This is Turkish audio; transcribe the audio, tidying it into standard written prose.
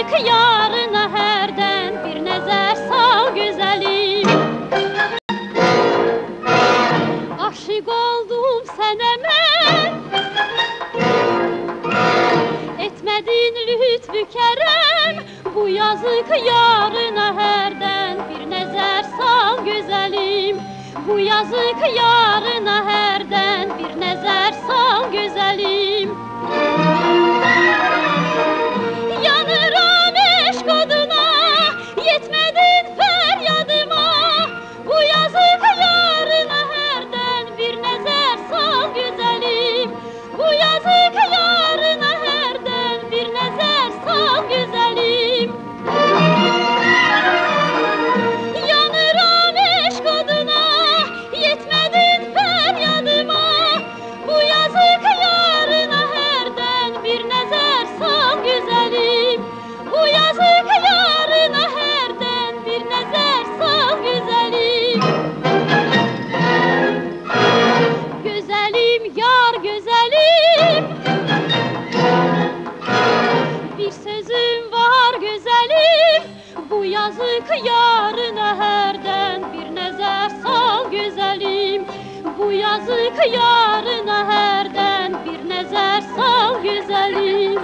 yazık yarına herden bir nezer sal güzelim. Aşık oldum seneme, etmedin lütfü kerem. Bu yazık yarına herden bir nezer sal güzelim. Bu yazık yarına herden bir nezer sal güzelim. Yanıram eşk oduna, yetmedin feryadıma. Bu yazık yarına herden bir nezer sal güzelim. Bu yazık yarına herden bir nezer sal güzelim. Yanıram eşk oduna, yetmedin feryadıma. Bu yazık yarına herden bir nezer sal güzelim. Bu yazık yarına herden bir nezer sal güzelim. Güzelim yar güzelim, bir sözüm var güzelim. Bu yazık yarına herden bir nezer sal güzelim. Bu yazık yarına herden bir nezer sal güzelim.